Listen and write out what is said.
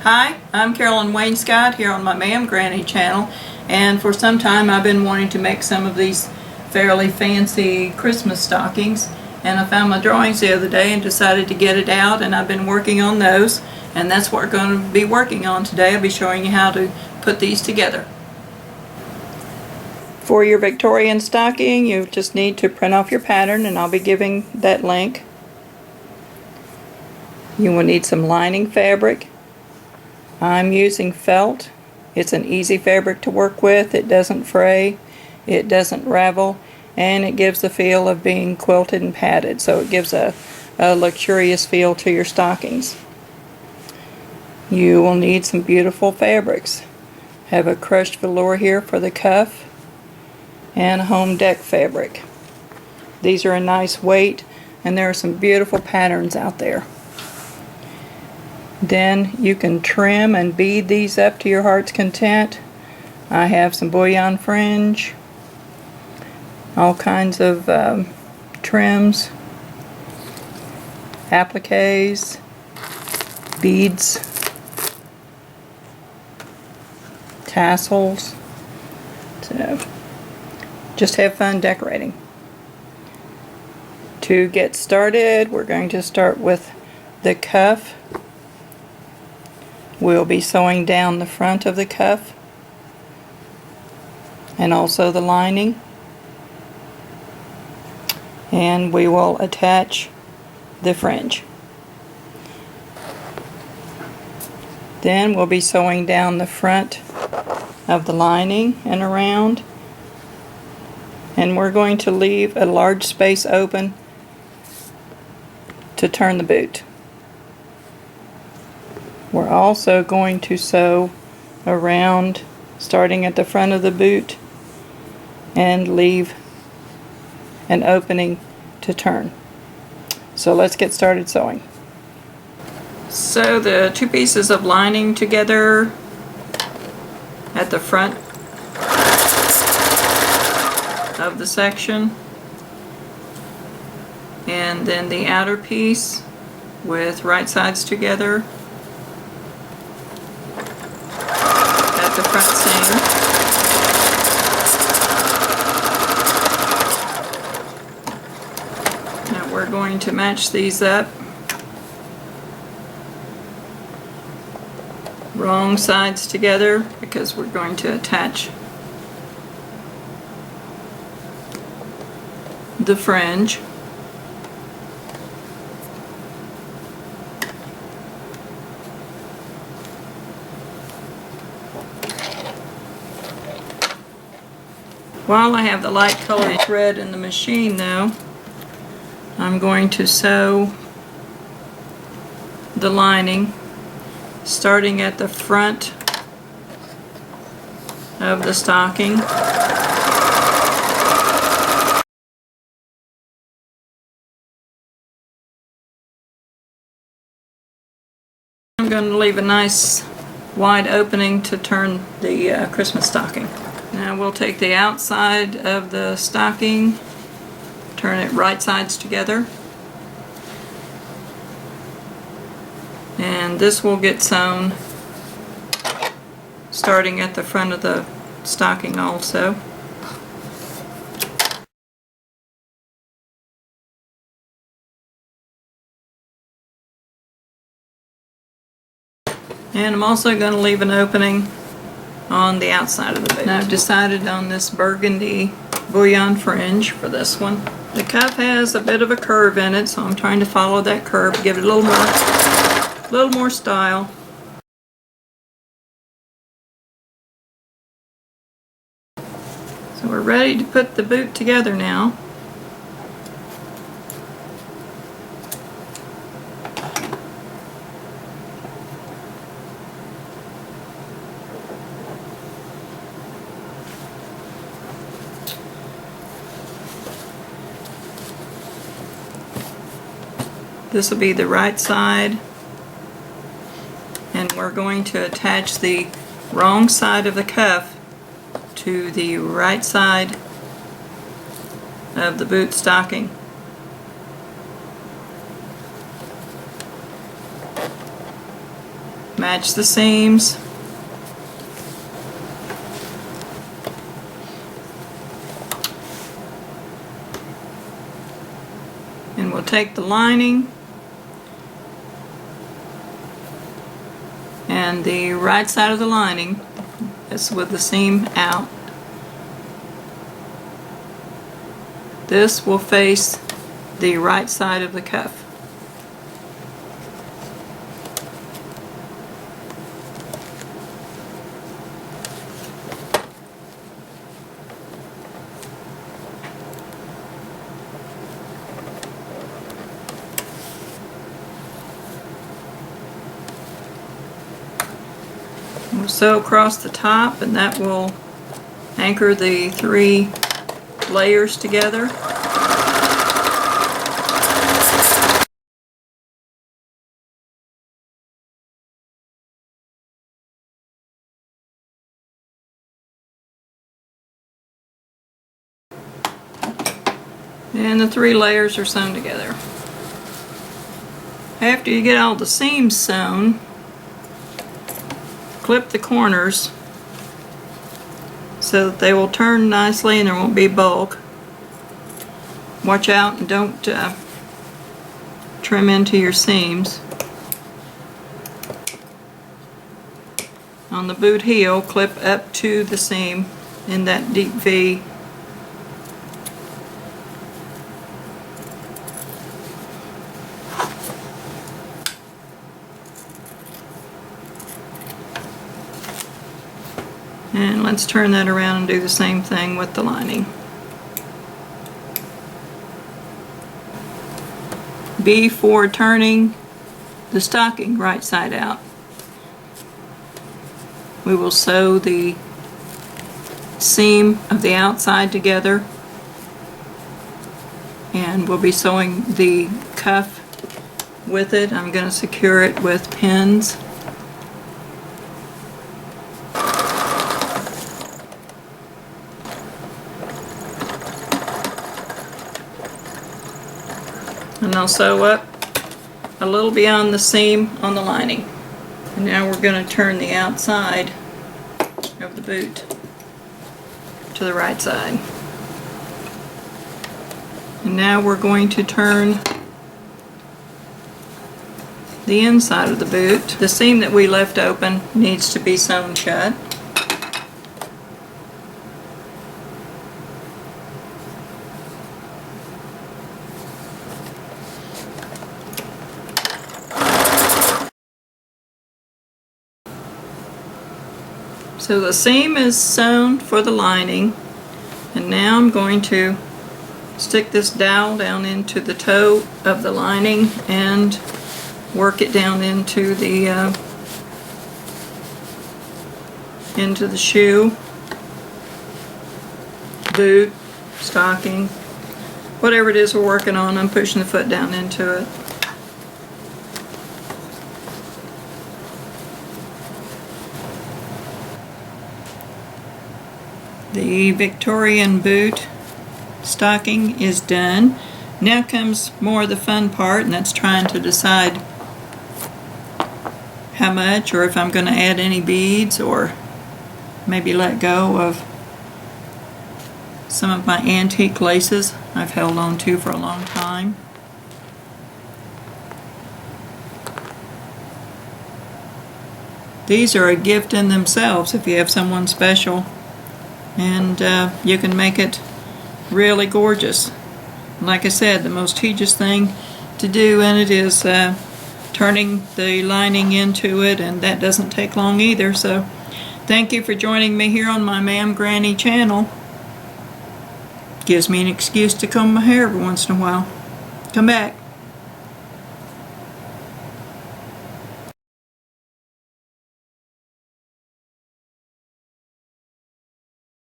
Hi, I'm Carolyn Wainscott here on my Ma'am Granny channel, and for some time I've been wanting to make some of these fairly fancy Christmas stockings, and I found my drawings the other day and decided to get it out, and I've been working on those, and that's what we're going to be working on today. I'll be showing you how to put these together. For your Victorian stocking, you just need to print off your pattern, and I'll be giving that link. You will need some lining fabric. I'm using felt. It's an easy fabric to work with. It doesn't fray, it doesn't ravel, and it gives the feel of being quilted and padded, so it gives a luxurious feel to your stockings. You will need some beautiful fabrics. Have a crushed velour here for the cuff and home deck fabric. These are a nice weight, and there are some beautiful patterns out there. Then you can trim and bead these up to your heart's content. I have some bullion fringe, all kinds of trims, appliques, beads, tassels. So just have fun decorating. To get started, we're going to start with the cuff. We'll be sewing down the front of the cuff and also the lining, and we will attach the fringe. Then we'll be sewing down the front of the lining and around, and we're going to leave a large space open to turn the boot. We're also going to sew around, starting at the front of the boot, and leave an opening to turn. So let's get started sewing. Sew the two pieces of lining together at the front of the section, and then the outer piece with right sides together the front seam. Now we're going to match these up. Wrong sides together because we're going to attach the fringe. While I have the light colored thread in the machine though, I'm going to sew the lining starting at the front of the stocking. I'm going to leave a nice wide opening to turn the Christmas stocking. Now we'll take the outside of the stocking, turn it right sides together, and this will get sewn starting at the front of the stocking also. And I'm also going to leave an opening on the outside of the boot. Now I've decided on this burgundy bullion fringe for this one. The cuff has a bit of a curve in it, so I'm trying to follow that curve, give it a little more style. So we're ready to put the boot together now. This will be the right side, and we're going to attach the wrong side of the cuff to the right side of the boot stocking. Match the seams. And we'll take the lining and the right side of the lining, that's with the seam out. This will face the right side of the cuff. We'll sew across the top, and that will anchor the 3 layers together. And the 3 layers are sewn together. After you get all the seams sewn, clip the corners so that they will turn nicely and there won't be bulk. Watch out and don't trim into your seams. On the boot heel, clip up to the seam in that deep V. And let's turn that around and do the same thing with the lining. B for turning the stocking right side out. We will sew the seam of the outside together, and we'll be sewing the cuff with it. I'm going to secure it with pins. And I'll sew up a little beyond the seam on the lining. And now we're going to turn the outside of the boot to the right side. And now we're going to turn the inside of the boot. The seam that we left open needs to be sewn shut. So the seam is sewn for the lining, and now I'm going to stick this dowel down into the toe of the lining and work it down into the shoe, boot, stocking, whatever it is we're working on. I'm pushing the foot down into it. The Victorian boot stocking is done. Now comes more of the fun part, and that's trying to decide how much, or if I'm going to add any beads, or maybe let go of some of my antique laces I've held on to for a long time. These are a gift in themselves if you have someone special, and you can make it really gorgeous. Like I said, the most tedious thing to do in it is turning the lining into it, and that doesn't take long either. So thank you for joining me here on my Ma'am Granny channel. Gives me an excuse to comb my hair every once in a while. Come back.